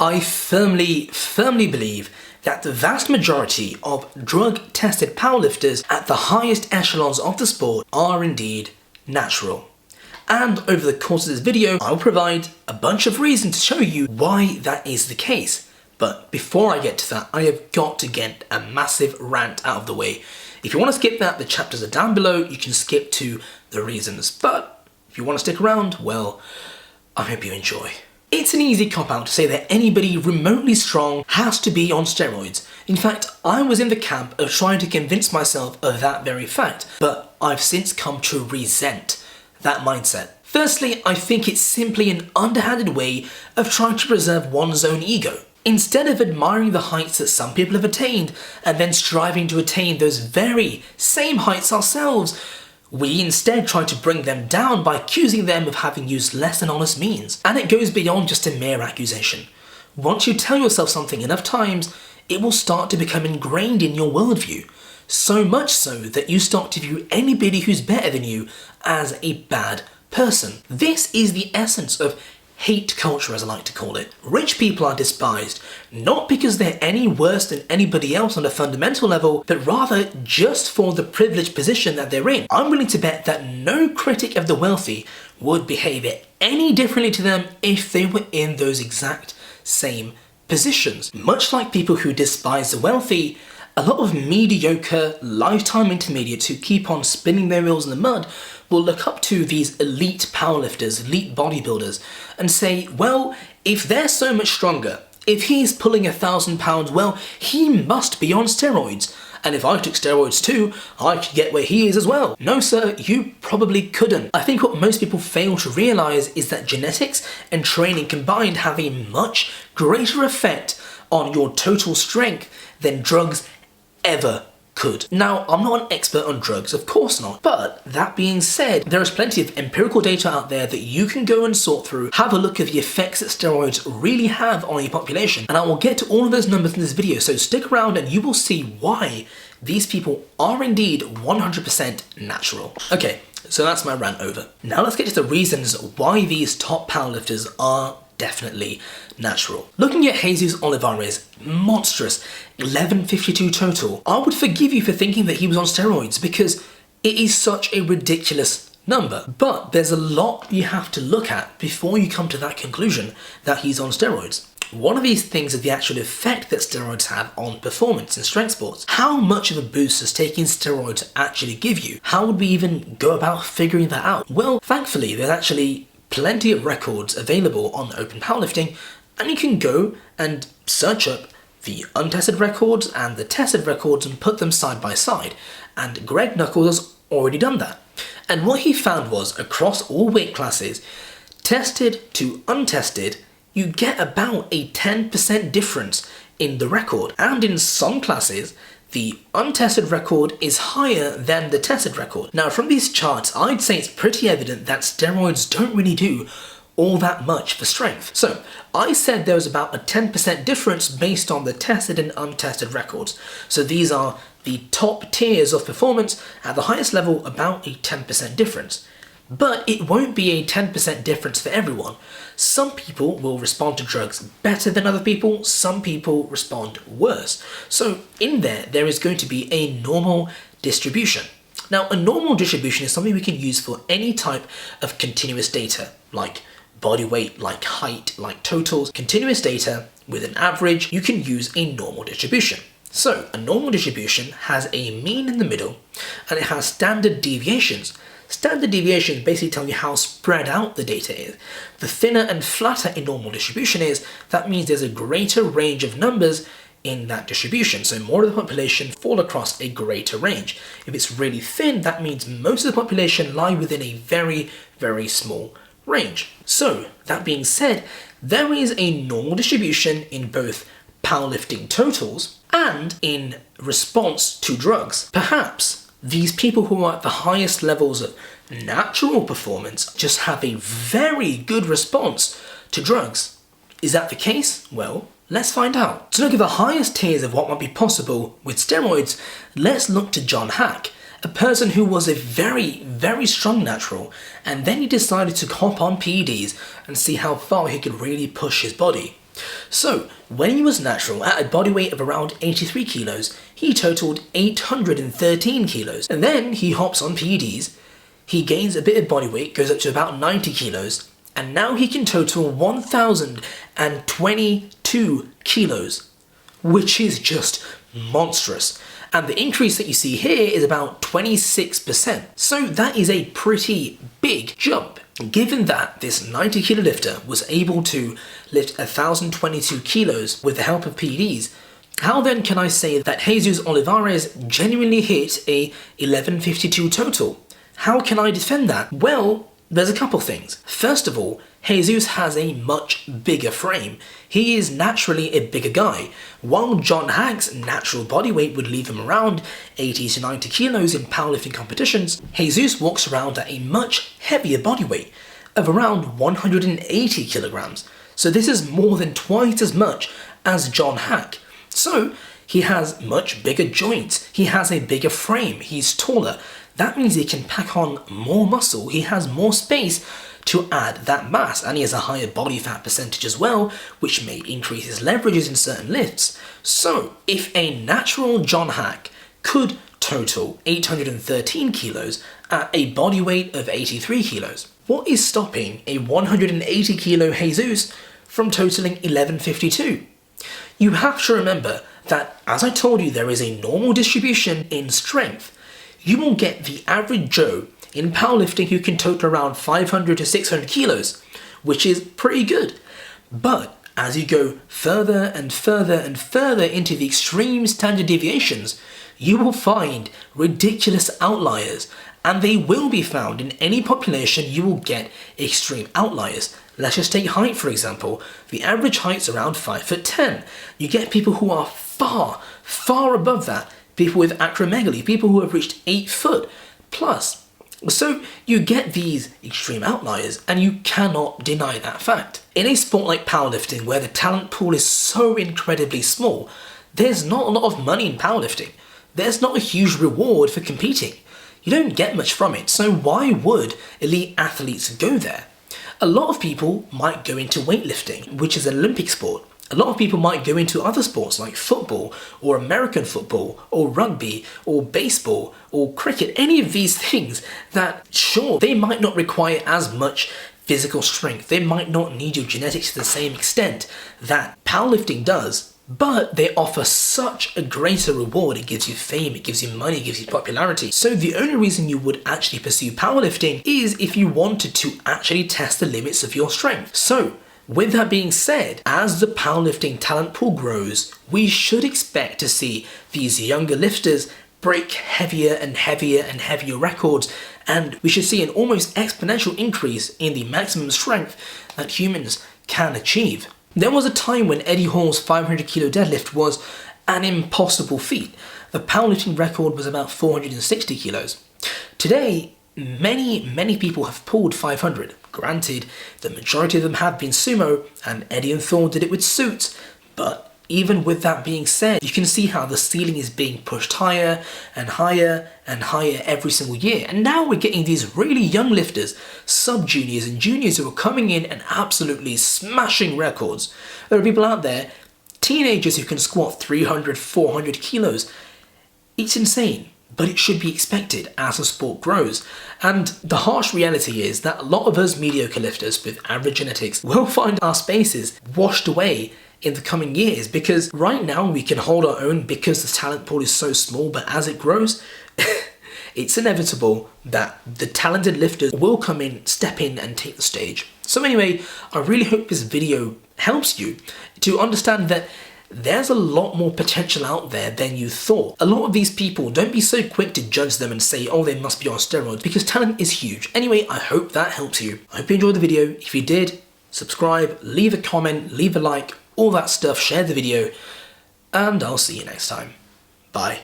I firmly believe that the vast majority of drug-tested powerlifters at the highest echelons of the sport are indeed natural. And over the course of this video, I'll provide a bunch of reasons to show you why that is the case. But before I get to that, I have got to get a massive rant out of the way. If you want to skip that, the chapters are down below, you can skip to the reasons. But if you want to stick around, well, I hope you enjoy. It's an easy cop-out to say that anybody remotely strong has to be on steroids. In fact, I was in the camp of trying to convince myself of that very fact, but I've since come to resent that mindset. Firstly, I think it's simply an underhanded way of trying to preserve one's own ego. Instead of admiring the heights that some people have attained and then striving to attain those very same heights ourselves, we instead try to bring them down by accusing them of having used less than honest means. And it goes beyond just a mere accusation. Once you tell yourself something enough times, it will start to become ingrained in your worldview. So much so that you start to view anybody who's better than you as a bad person. This is the essence of hate culture, as I like to call it. Rich people are despised, not because they're any worse than anybody else on a fundamental level, but rather just for the privileged position that they're in. I'm willing to bet that no critic of the wealthy would behave any differently to them if they were in those exact same positions. Much like people who despise the wealthy, a lot of mediocre, lifetime intermediates who keep on spinning their wheels in the mud will look up to these elite powerlifters, elite bodybuilders, and say, well, if they're so much stronger, if he's pulling 1,000 pounds, well, he must be on steroids. And if I took steroids too, I could get where he is as well. No sir, you probably couldn't. I think what most people fail to realise is that genetics and training combined have a much greater effect on your total strength than drugs ever could. Now, I'm not an expert on drugs, of course not, but that being said, there is plenty of empirical data out there that you can go and sort through, have a look at the effects that steroids really have on your population, and I will get to all of those numbers in this video, so stick around and you will see why these people are indeed 100% natural. Okay, so that's my rant over. Now let's get to the reasons why these top powerlifters are definitely natural. Looking at Jesus Olivares' monstrous 1152 total, I would forgive you for thinking that he was on steroids because it is such a ridiculous number. But there's a lot you have to look at before you come to that conclusion that he's on steroids. One of these things is the actual effect that steroids have on performance in strength sports. How much of a boost does taking steroids actually give you? How would we even go about figuring that out? Well, thankfully, there's actually plenty of records available on Open Powerlifting, and you can go and search up the untested records and the tested records and put them side by side, and Greg Nuckols has already done that. And what he found was, across all weight classes, tested to untested, you get about a 10% difference in the record, and in some classes, the untested record is higher than the tested record. Now, from these charts, I'd say it's pretty evident that steroids don't really do all that much for strength. So, I said there was about a 10% difference based on the tested and untested records. So these are the top tiers of performance, at the highest level, about a 10% difference. But it won't be a 10% difference for everyone. Some people will respond to drugs better than other people, some people respond worse. So in there is going to be a normal distribution. Now, a normal distribution is something we can use for any type of continuous data, like body weight, like height, like totals. Continuous data with an average, you can use a normal distribution. So a normal distribution has a mean in the middle, and it has standard deviations. Standard deviations basically tell you how spread out the data is. The thinner and flatter a normal distribution is, that means there's a greater range of numbers in that distribution. So more of the population fall across a greater range. If it's really thin, that means most of the population lie within a very, very small range. So that being said, there is a normal distribution in both powerlifting totals and in response to drugs. Perhaps these people who are at the highest levels of natural performance just have a very good response to drugs. Is that the case? Well, let's find out. To look at the highest tiers of what might be possible with steroids, let's look to John Hack, a person who was a very, very strong natural, and then he decided to hop on PEDs and see how far he could really push his body. So, when he was natural at a body weight of around 83 kilos, he totaled 813 kilos. And then he hops on PEDs, he gains a bit of body weight, goes up to about 90 kilos, and now he can total 1,022 kilos, which is just monstrous. And the increase that you see here is about 26%. So that is a pretty big jump. Given that this 90 kilo lifter was able to lift 1,022 kilos with the help of PEDs, how then can I say that Jesus Olivares genuinely hit a 1152 total? How can I defend that? Well, there's a couple things. First of all, Jesus has a much bigger frame. He is naturally a bigger guy. While John Hack's natural body weight would leave him around 80 to 90 kilos in powerlifting competitions, Jesus walks around at a much heavier body weight of around 180 kilograms. So this is more than twice as much as John Hack. So he has much bigger joints. He has a bigger frame. He's taller. That means he can pack on more muscle. He has more space to add that mass, and he has a higher body fat percentage as well, which may increase his leverages in certain lifts. So if a natural John Hack could total 813 kilos at a body weight of 83 kilos, what is stopping a 180 kilo Jesus from totaling 1152? You have to remember that, as I told you, there is a normal distribution in strength. You will get the average Joe in powerlifting who can total around 500 to 600 kilos, which is pretty good. But as you go further and further and further into the extreme standard deviations, you will find ridiculous outliers, and they will be found in any population. You will get extreme outliers. Let's just take height, for example. The average height's around 5'10". You get people who are far, far above that. People with acromegaly, people who have reached 8 foot plus. So you get these extreme outliers, and you cannot deny that fact. In a sport like powerlifting, where the talent pool is so incredibly small, there's not a lot of money in powerlifting. There's not a huge reward for competing. You don't get much from it, so why would elite athletes go there? A lot of people might go into weightlifting, which is an Olympic sport. A lot of people might go into other sports like football or American football or rugby or baseball or cricket, any of these things that, sure, they might not require as much physical strength. They might not need your genetics to the same extent that powerlifting does, but they offer such a greater reward. It gives you fame, it gives you money, it gives you popularity. So the only reason you would actually pursue powerlifting is if you wanted to actually test the limits of your strength. So with that being said, as the powerlifting talent pool grows, we should expect to see these younger lifters break heavier and heavier and heavier records, and we should see an almost exponential increase in the maximum strength that humans can achieve. There was a time when Eddie Hall's 500 kilo deadlift was an impossible feat. The powerlifting record was about 460 kilos. Today, many people have pulled 500. Granted, the majority of them have been sumo, and Eddie and Thor did it with suits, but even with that being said, you can see how the ceiling is being pushed higher and higher and higher every single year. And now we're getting these really young lifters, sub-juniors and juniors, who are coming in and absolutely smashing records. There are people out there, teenagers who can squat 300, 400 kilos. It's insane. But it should be expected as the sport grows. And the harsh reality is that a lot of us mediocre lifters with average genetics will find our spaces washed away in the coming years, because right now we can hold our own because the talent pool is so small, but as it grows, it's inevitable that the talented lifters will come in, step in and take the stage. So anyway, I really hope this video helps you to understand that there's a lot more potential out there than you thought. A lot of these people, don't be so quick to judge them and say, oh, they must be on steroids, because talent is huge. Anyway, I hope that helps you. I hope you enjoyed the video. If you did, subscribe, leave a comment, leave a like, all that stuff, share the video, and I'll see you next time. Bye.